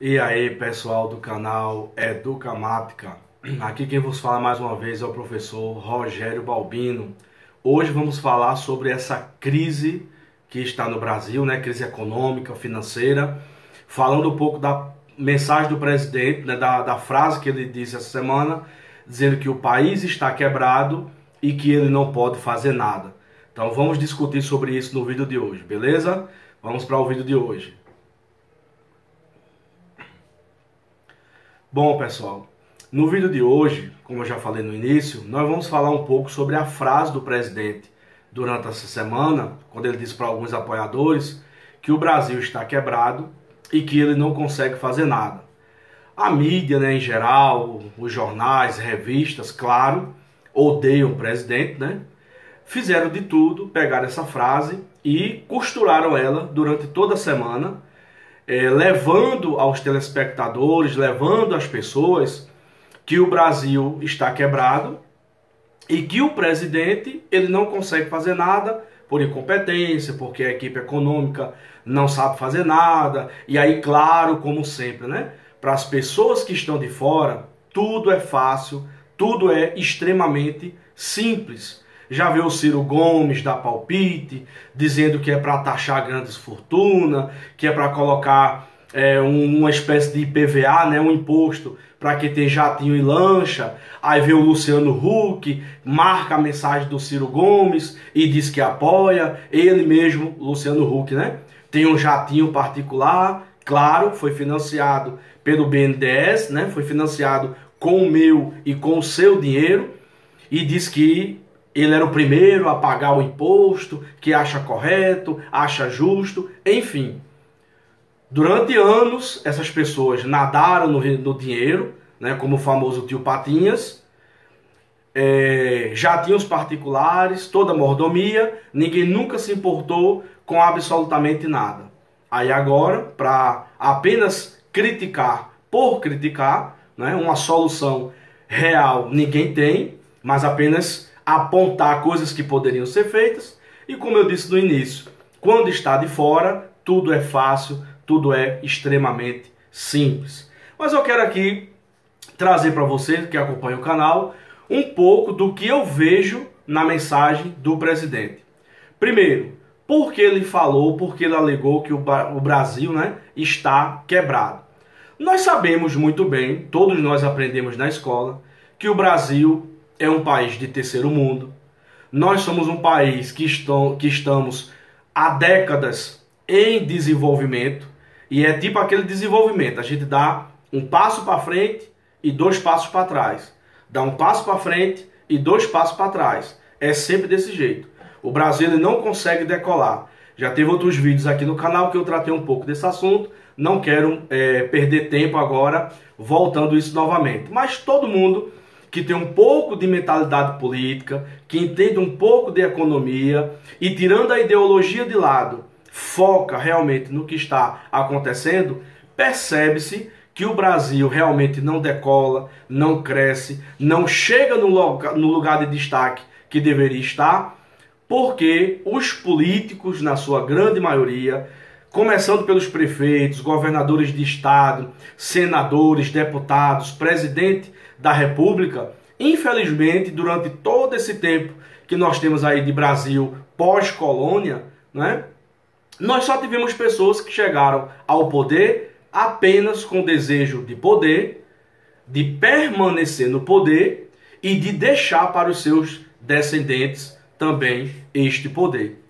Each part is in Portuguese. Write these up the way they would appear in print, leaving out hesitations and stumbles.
E aí, pessoal do canal Educamática, aqui quem vos fala mais uma vez é o professor Rogério Balbino. Hoje vamos falar sobre essa crise que está no Brasil, né? Crise econômica, financeira, falando um pouco da mensagem do presidente, né? da frase que ele disse essa semana, dizendo que o país está quebrado e que ele não pode fazer nada. Então vamos discutir sobre isso no vídeo de hoje, beleza? Vamos para o vídeo de hoje. Bom, pessoal, no vídeo de hoje, como eu já falei no início, nós vamos falar um pouco sobre a frase do presidente durante essa semana, quando ele disse para alguns apoiadores que o Brasil está quebrado e que ele não consegue fazer nada. A mídia, né, em geral, os jornais, revistas, claro, odeiam o presidente, né? Fizeram de tudo, pegaram essa frase e costuraram ela durante toda a semana, levando aos telespectadores, levando às pessoas que o Brasil está quebrado e que o presidente ele não consegue fazer nada por incompetência, porque a equipe econômica não sabe fazer nada. E aí, claro, como sempre, né? Para as pessoas que estão de fora, tudo é fácil, tudo é extremamente simples. Já viu o Ciro Gomes dar palpite, dizendo que é para taxar grandes fortunas, que é para colocar uma espécie de IPVA, né, um imposto para quem tem jatinho e lancha. Aí vê o Luciano Huck, marca a mensagem do Ciro Gomes e diz que apoia. Ele mesmo, Luciano Huck, né, tem um jatinho particular, claro, foi financiado pelo BNDES, né, foi financiado com o meu e com o seu dinheiro, e diz que ele era o primeiro a pagar o imposto, que acha correto, acha justo, enfim. Durante anos, essas pessoas nadaram no dinheiro, né, como o famoso tio Patinhas, jatinhos particulares, toda mordomia, ninguém nunca se importou com absolutamente nada. Aí agora, para apenas criticar por criticar, né, uma solução real ninguém tem, mas apenas apontar coisas que poderiam ser feitas. E como eu disse no início, quando está de fora, tudo é fácil, tudo é extremamente simples. Mas eu quero aqui trazer para você que acompanha o canal um pouco do que eu vejo na mensagem do presidente. Primeiro, por que ele falou, por que ele alegou que o Brasil, né, está quebrado. Nós sabemos muito bem, todos nós aprendemos na escola, que o Brasil é um país de terceiro mundo. Nós somos um país que estamos há décadas em desenvolvimento. E é tipo aquele desenvolvimento. A gente dá um passo para frente e dois passos para trás. Dá um passo para frente e dois passos para trás. É sempre desse jeito. O Brasil ele não consegue decolar. Já teve outros vídeos aqui no canal que eu tratei um pouco desse assunto. Não quero perder tempo agora voltando isso novamente. Mas todo mundo que tem um pouco de mentalidade política, que entende um pouco de economia e, tirando a ideologia de lado, foca realmente no que está acontecendo, percebe-se que o Brasil realmente não decola, não cresce, não chega no lugar de destaque que deveria estar, porque os políticos, na sua grande maioria, começando pelos prefeitos, governadores de estado, senadores, deputados, presidente da República, infelizmente, durante todo esse tempo que nós temos aí de Brasil pós-colônia, né, nós só tivemos pessoas que chegaram ao poder apenas com desejo de poder, de permanecer no poder e de deixar para os seus descendentes também este poder.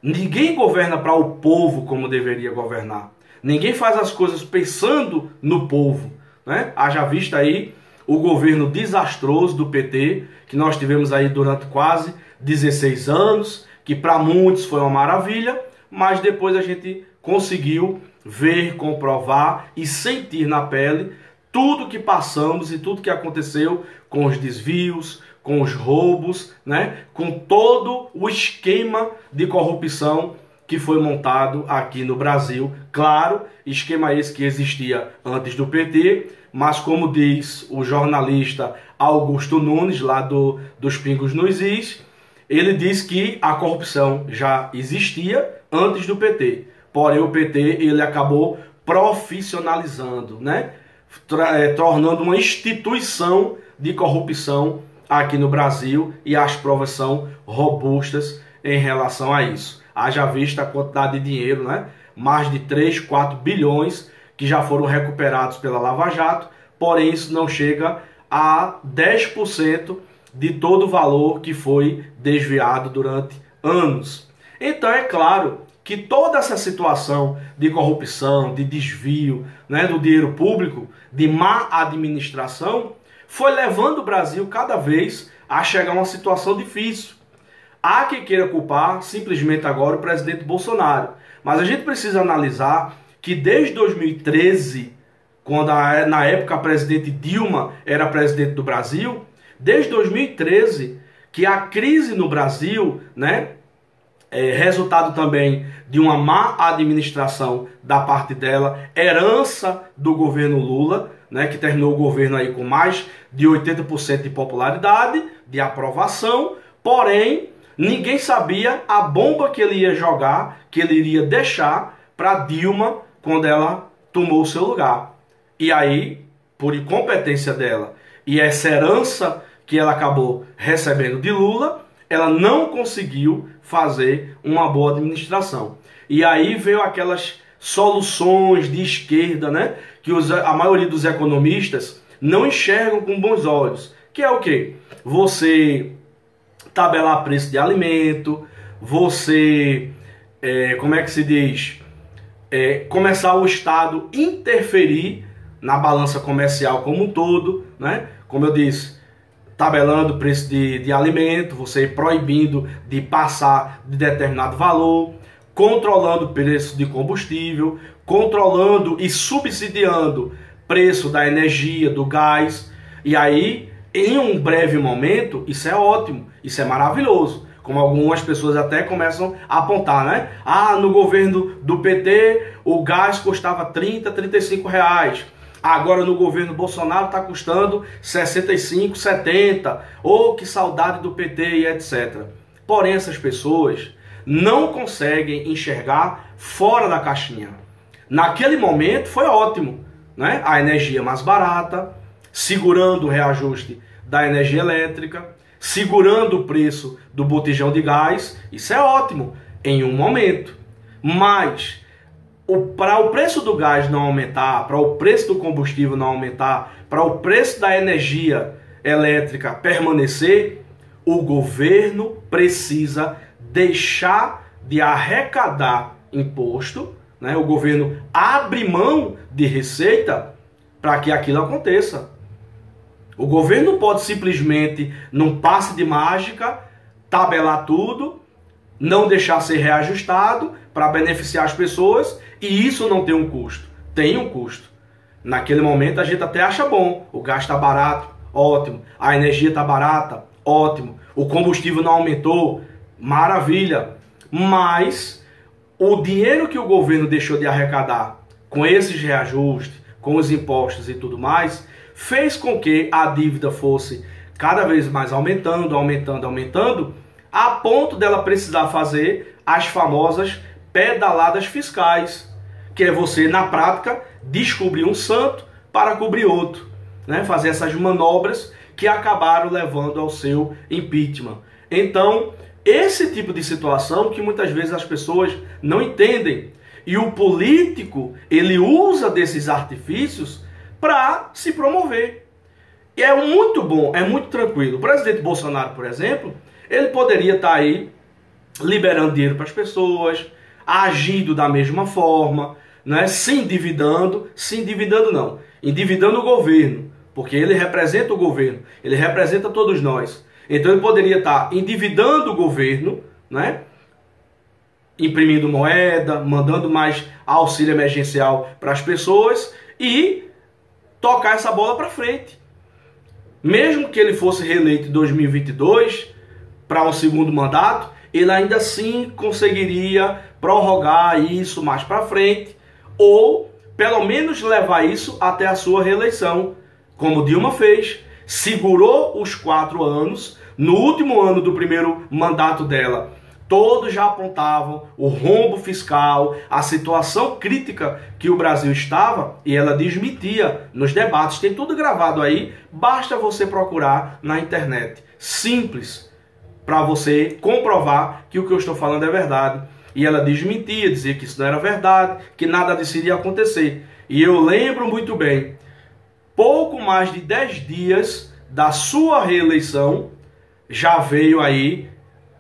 Ninguém governa para o povo como deveria governar. Ninguém faz as coisas pensando no povo, né? Haja vista aí o governo desastroso do PT, que nós tivemos aí durante quase 16 anos, que para muitos foi uma maravilha, mas depois a gente conseguiu ver, comprovar e sentir na pele tudo que passamos e tudo que aconteceu com os desvios, com os roubos, né? Com todo o esquema de corrupção que foi montado aqui no Brasil. Claro, esquema esse que existia antes do PT, mas como diz o jornalista Augusto Nunes, lá dos Pingos nos Is, ele diz que a corrupção já existia antes do PT. Porém, o PT ele acabou profissionalizando, né? Tornando uma instituição de corrupção aqui no Brasil, e as provas são robustas em relação a isso. Haja vista a quantidade de dinheiro, né? Mais de 3, 4 bilhões que já foram recuperados pela Lava Jato, porém isso não chega a 10% de todo o valor que foi desviado durante anos. Então é claro que toda essa situação de corrupção, de desvio, né, do dinheiro público, de má administração, foi levando o Brasil cada vez a chegar a uma situação difícil. Há quem queira culpar simplesmente agora o presidente Bolsonaro, mas a gente precisa analisar que desde 2013, quando na época a presidente Dilma era presidente do Brasil, desde 2013 que a crise no Brasil, né, resultado também de uma má administração da parte dela, herança do governo Lula, né, que terminou o governo aí com mais de 80% de popularidade, de aprovação, porém ninguém sabia a bomba que ele ia jogar, que ele iria deixar para Dilma quando ela tomou o seu lugar. E aí, por incompetência dela e essa herança que ela acabou recebendo de Lula, ela não conseguiu fazer uma boa administração. E aí veio aquelas soluções de esquerda, né, que a maioria dos economistas não enxergam com bons olhos. Que é o quê? Você tabelar preço de alimento, você, como é que se diz? Começar o Estado interferir na balança comercial como um todo, né? Como eu disse, tabelando preço de alimento, você proibindo de passar de determinado valor, controlando o preço de combustível, controlando e subsidiando preço da energia, do gás. E aí, em um breve momento, isso é ótimo, isso é maravilhoso. Como algumas pessoas até começam a apontar, né? Ah, no governo do PT o gás custava 30, 35 reais. Agora no governo Bolsonaro está custando 65, 70. Oh, que saudade do PT e etc. Porém, essas pessoas não conseguem enxergar fora da caixinha. Naquele momento foi ótimo, né? A energia mais barata, segurando o reajuste da energia elétrica, segurando o preço do botijão de gás. Isso é ótimo em um momento. Mas para o preço do gás não aumentar, para o preço do combustível não aumentar, para o preço da energia elétrica permanecer, o governo precisa deixar de arrecadar imposto, né? O governo abre mão de receita para que aquilo aconteça. O governo não pode simplesmente, num passe de mágica, tabelar tudo, não deixar ser reajustado para beneficiar as pessoas, e isso não tem um custo. Tem um custo. Naquele momento a gente até acha bom. O gás está barato, ótimo. A energia está barata, ótimo. O combustível não aumentou, maravilha. Mas o dinheiro que o governo deixou de arrecadar com esses reajustes, com os impostos e tudo mais, fez com que a dívida fosse cada vez mais aumentando, a ponto dela precisar fazer as famosas pedaladas fiscais, que é você, na prática, descobrir um santo para cobrir outro, né? Fazer essas manobras que acabaram levando ao seu impeachment. Então, esse tipo de situação que muitas vezes as pessoas não entendem. E o político, ele usa desses artifícios para se promover. E é muito bom, é muito tranquilo. O presidente Bolsonaro, por exemplo, ele poderia estar aí liberando dinheiro para as pessoas, agindo da mesma forma, né? Se endividando não, endividando o governo, porque ele representa o governo, ele representa todos nós. Então ele poderia estar endividando o governo, né? Imprimindo moeda, mandando mais auxílio emergencial para as pessoas e tocar essa bola para frente. Mesmo que ele fosse reeleito em 2022 para um segundo mandato, ele ainda assim conseguiria prorrogar isso mais para frente, ou pelo menos levar isso até a sua reeleição, como Dilma fez. Segurou os 4 anos, no último ano do primeiro mandato dela, todos já apontavam o rombo fiscal, a situação crítica que o Brasil estava, e ela desmentia nos debates. Tem tudo gravado aí, basta você procurar na internet. Simples, para você comprovar que o que eu estou falando é verdade. E ela desmentia, dizia que isso não era verdade, que nada disso iria acontecer. E eu lembro muito bem, pouco mais de 10 dias da sua reeleição, já veio aí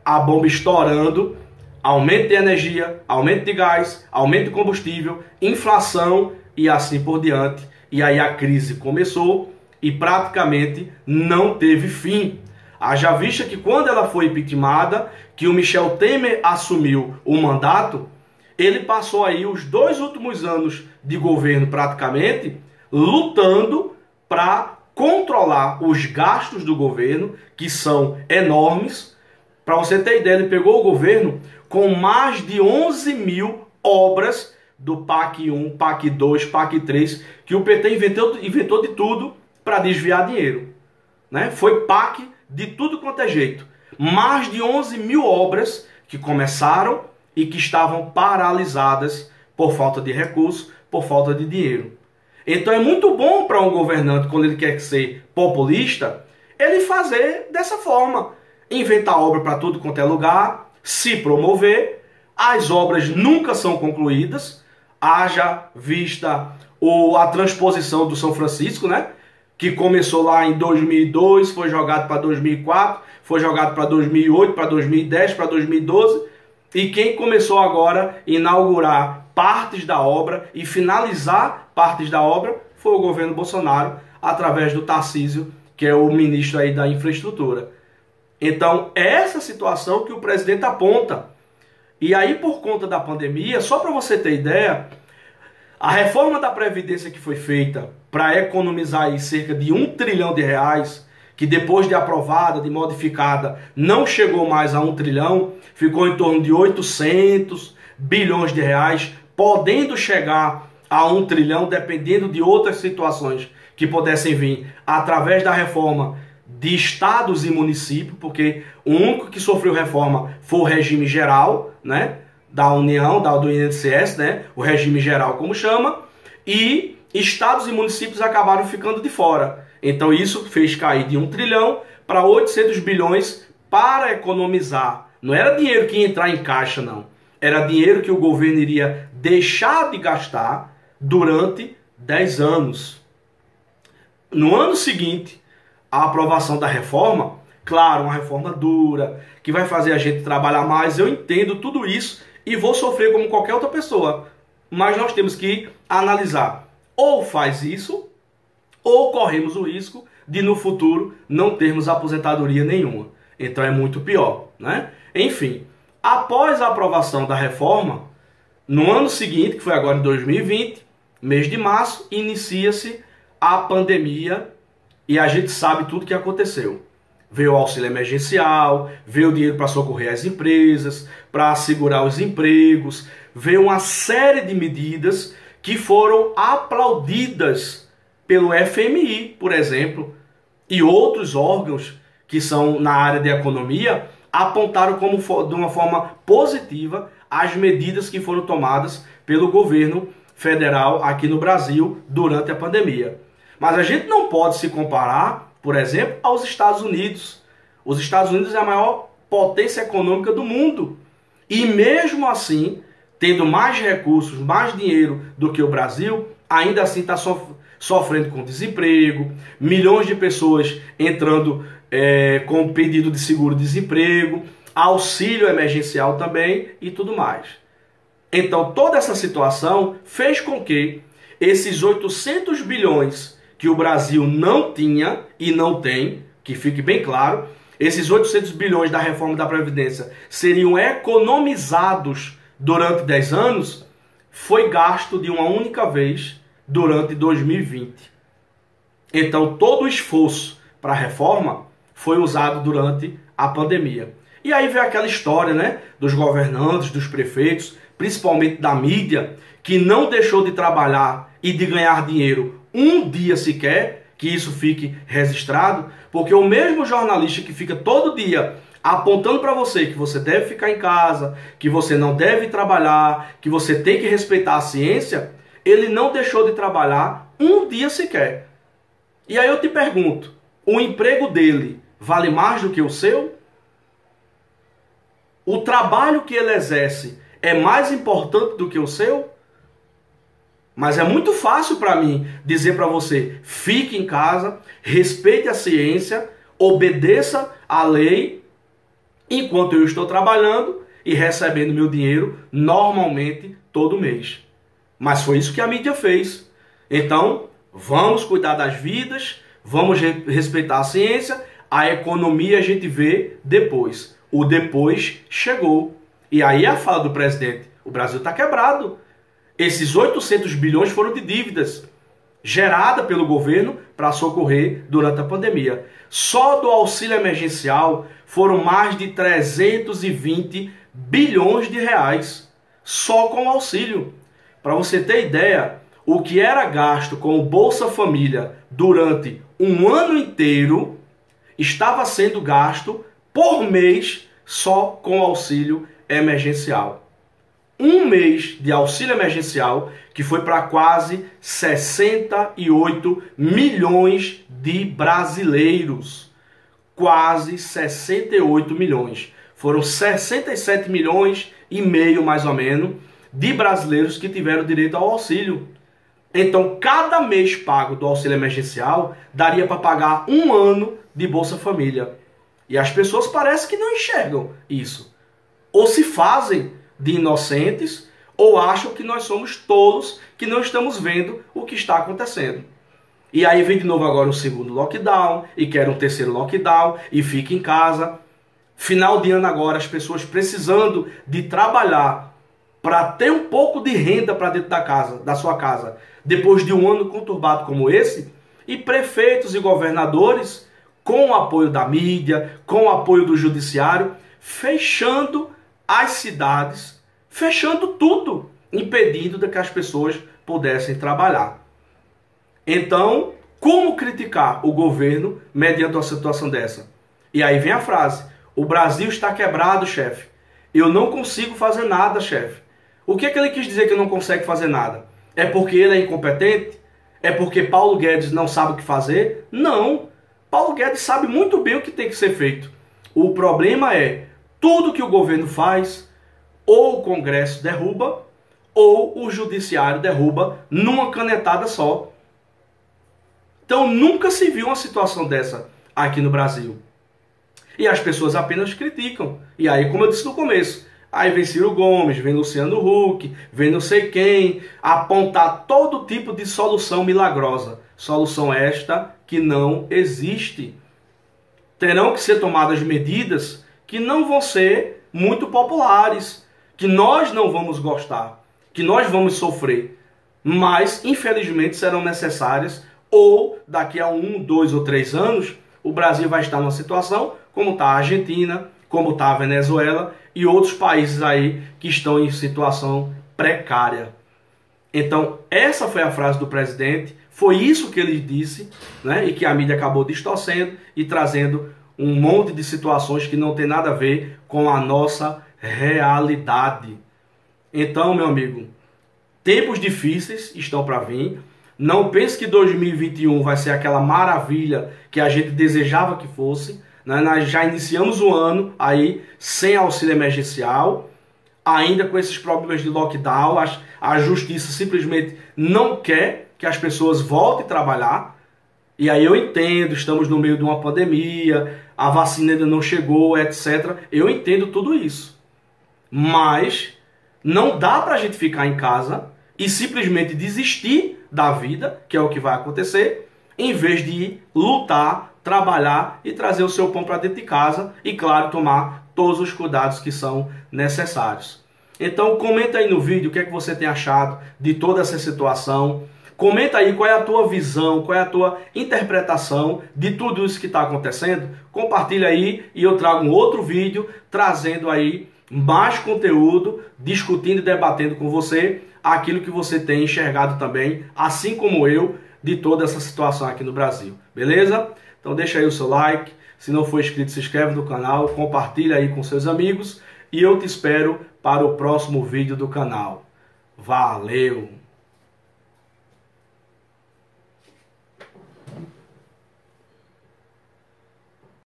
a bomba estourando, aumento de energia, aumento de gás, aumento de combustível, inflação e assim por diante. E aí a crise começou e praticamente não teve fim. Haja vista que quando ela foi impeachmentada, que o Michel Temer assumiu o mandato, ele passou aí os 2 últimos anos de governo praticamente lutando para controlar os gastos do governo, que são enormes. Para você ter ideia, ele pegou o governo com mais de 11 mil obras do PAC 1, PAC 2, PAC 3, que o PT inventou de tudo para desviar dinheiro, né? Foi PAC de tudo quanto é jeito. Mais de 11 mil obras que começaram e que estavam paralisadas por falta de recursos, por falta de dinheiro. Então é muito bom para um governante, quando ele quer ser populista, ele fazer dessa forma. Inventar obra para tudo quanto é lugar, se promover. As obras nunca são concluídas. Haja vista a transposição do São Francisco, né? Que começou lá em 2002, foi jogado para 2004, foi jogado para 2008, para 2010, para 2012. E quem começou agora a inaugurar partes da obra e finalizar partes da obra foi o governo Bolsonaro, através do Tarcísio, que é o ministro aí da infraestrutura. Então, é essa situação que o presidente aponta. E aí, por conta da pandemia, só para você ter ideia, a reforma da Previdência que foi feita para economizar aí cerca de R$1 trilhão, que depois de aprovada, de modificada, não chegou mais a 1 trilhão, ficou em torno de 800 bilhões de reais, podendo chegar a 1 trilhão, dependendo de outras situações que pudessem vir através da reforma de estados e municípios, porque o único que sofreu reforma foi o regime geral, né, da União, do INSS, né, o regime geral como chama, e estados e municípios acabaram ficando de fora. Então isso fez cair de 1 trilhão para 800 bilhões para economizar. Não era dinheiro que ia entrar em caixa, não. Era dinheiro que o governo iria deixar de gastar durante 10 anos. No ano seguinte, a aprovação da reforma, claro, uma reforma dura, que vai fazer a gente trabalhar mais, eu entendo tudo isso e vou sofrer como qualquer outra pessoa. Mas nós temos que analisar, ou faz isso, ou corremos o risco de no futuro não termos aposentadoria nenhuma. Então é muito pior, né? Enfim, após a aprovação da reforma, no ano seguinte, que foi agora em 2020, mês de março, inicia-se a pandemia e a gente sabe tudo o que aconteceu. Veio o auxílio emergencial, veio o dinheiro para socorrer as empresas, para assegurar os empregos, veio uma série de medidas que foram aplaudidas pelo FMI, por exemplo, e outros órgãos que são na área de economia, apontaram como de uma forma positiva as medidas que foram tomadas pelo governo federal aqui no Brasil durante a pandemia. Mas a gente não pode se comparar, por exemplo, aos Estados Unidos. Os Estados Unidos é a maior potência econômica do mundo. E mesmo assim, tendo mais recursos, mais dinheiro do que o Brasil, ainda assim está sofrendo com desemprego, milhões de pessoas entrando com pedido de seguro-desemprego, auxílio emergencial também e tudo mais. Então, toda essa situação fez com que esses 800 bilhões que o Brasil não tinha e não tem, que fique bem claro, esses 800 bilhões da reforma da Previdência seriam economizados durante 10 anos, foi gasto de uma única vez durante 2020. Então, todo o esforço para a reforma foi usado durante a pandemia. E aí vem aquela história, né, dos governantes, dos prefeitos, principalmente da mídia, que não deixou de trabalhar e de ganhar dinheiro um dia sequer, que isso fique registrado, porque o mesmo jornalista que fica todo dia apontando para você que você deve ficar em casa, que você não deve trabalhar, que você tem que respeitar a ciência, ele não deixou de trabalhar um dia sequer. E aí eu te pergunto, o emprego dele vale mais do que o seu? O trabalho que ele exerce é mais importante do que o seu? Mas é muito fácil para mim dizer para você, fique em casa, respeite a ciência, obedeça à lei, enquanto eu estou trabalhando e recebendo meu dinheiro normalmente todo mês. Mas foi isso que a mídia fez. Então, vamos cuidar das vidas, vamos respeitar a ciência, a economia a gente vê depois. O depois chegou. E aí a fala do presidente, o Brasil está quebrado. Esses 800 bilhões foram de dívidas gerada pelo governo para socorrer durante a pandemia. Só do auxílio emergencial foram mais de 320 bilhões de reais. Só com o auxílio. Para você ter ideia, o que era gasto com o Bolsa Família durante um ano inteiro estava sendo gasto por mês só com o auxílio emergencial. Um mês de auxílio emergencial que foi para quase 68 milhões de brasileiros. Quase 68 milhões. Foram 67 milhões e meio, mais ou menos, de brasileiros que tiveram direito ao auxílio. Então, cada mês pago do auxílio emergencial daria para pagar um ano de Bolsa Família. E as pessoas parecem que não enxergam isso. Ou se fazem de inocentes, ou acham que nós somos tolos, que não estamos vendo o que está acontecendo. E aí vem de novo agora o segundo lockdown, e quer um terceiro lockdown, e fica em casa. Final de ano agora, as pessoas precisando de trabalhar para ter um pouco de renda para dentro da casa, da sua casa, depois de um ano conturbado como esse, e prefeitos e governadores, com o apoio da mídia, com o apoio do judiciário, fechando as cidades, fechando tudo, impedindo de que as pessoas pudessem trabalhar. Então, como criticar o governo mediante uma situação dessa? E aí vem a frase, o Brasil está quebrado, chefe. Eu não consigo fazer nada, chefe. O que é que ele quis dizer que não consegue fazer nada? É porque ele é incompetente? É porque Paulo Guedes não sabe o que fazer? Não. Paulo Guedes sabe muito bem o que tem que ser feito. O problema é, tudo que o governo faz, ou o Congresso derruba, ou o Judiciário derruba numa canetada só. Então nunca se viu uma situação dessa aqui no Brasil. E as pessoas apenas criticam. E aí, como eu disse no começo, aí vem Ciro Gomes, vem Luciano Huck, vem não sei quem, apontar todo tipo de solução milagrosa. Solução esta que não existe. Terão que ser tomadas medidas que não vão ser muito populares, que nós não vamos gostar, que nós vamos sofrer, mas infelizmente serão necessárias, ou daqui a 1, 2 ou 3 anos, o Brasil vai estar numa situação como está a Argentina, como está a Venezuela e outros países aí que estão em situação precária. Então, essa foi a frase do presidente, foi isso que ele disse, né, e que a mídia acabou distorcendo e trazendo um monte de situações que não tem nada a ver com a nossa realidade. Então, meu amigo, tempos difíceis estão para vir. Não pense que 2021 vai ser aquela maravilha que a gente desejava que fosse. Né? Nós já iniciamos o ano aí sem auxílio emergencial, ainda com esses problemas de lockdown. A justiça simplesmente não quer que as pessoas voltem a trabalhar. E aí eu entendo, estamos no meio de uma pandemia, a vacina ainda não chegou, etc. Eu entendo tudo isso. Mas não dá para a gente ficar em casa e simplesmente desistir da vida, que é o que vai acontecer, em vez de lutar, trabalhar e trazer o seu pão para dentro de casa e, claro, tomar todos os cuidados que são necessários. Então, comenta aí no vídeo o que é que você tem achado de toda essa situação. Comenta aí qual é a tua visão, qual é a tua interpretação de tudo isso que está acontecendo. Compartilha aí e eu trago um outro vídeo trazendo aí mais conteúdo, discutindo e debatendo com você aquilo que você tem enxergado também, assim como eu, de toda essa situação aqui no Brasil. Beleza? Então deixa aí o seu like, Se não for inscrito, se inscreve no canal, compartilha aí com seus amigos e eu te espero para o próximo vídeo do canal. Valeu!